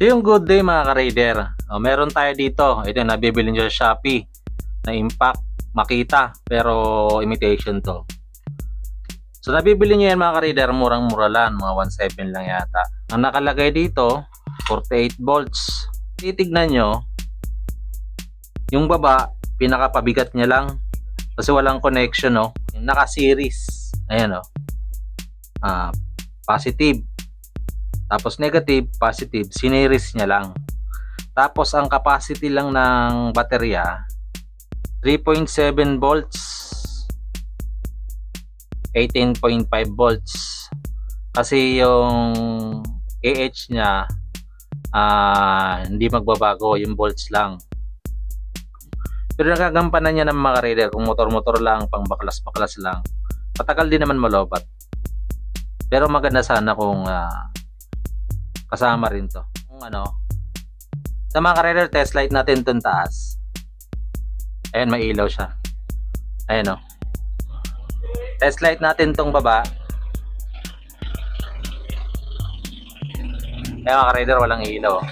So yung good day mga ka-raider, meron tayo dito. Ito yung nabibili nyo sa Shopee na Impact Makita pero imitation to. So nabibili nyo yan mga ka-raider, murang-mura lang, mga 1.7 lang yata. Ang nakalagay dito, 48 volts. Titignan nyo, yung baba, pinakapabigat niya lang kasi walang connection, no? Yung naka-series. Ayan, positive. Tapos negative, positive, sineries niya lang. Tapos ang capacity lang ng baterya 3.7 volts, 18.5 volts. Kasi yung AH niya hindi magbabago, yung volts lang. Pero nakagampanan niya ng mga ka-raider kung motor-motor lang, pang baklas-baklas lang. Patagal din naman malobat. Pero maganda sana kung kasama rin to. Kung sa mga ka-raider, test light natin itong taas. Ayan, may ilaw siya. Ayan, test light natin itong baba. Ayan mga ka-raider, walang ilaw.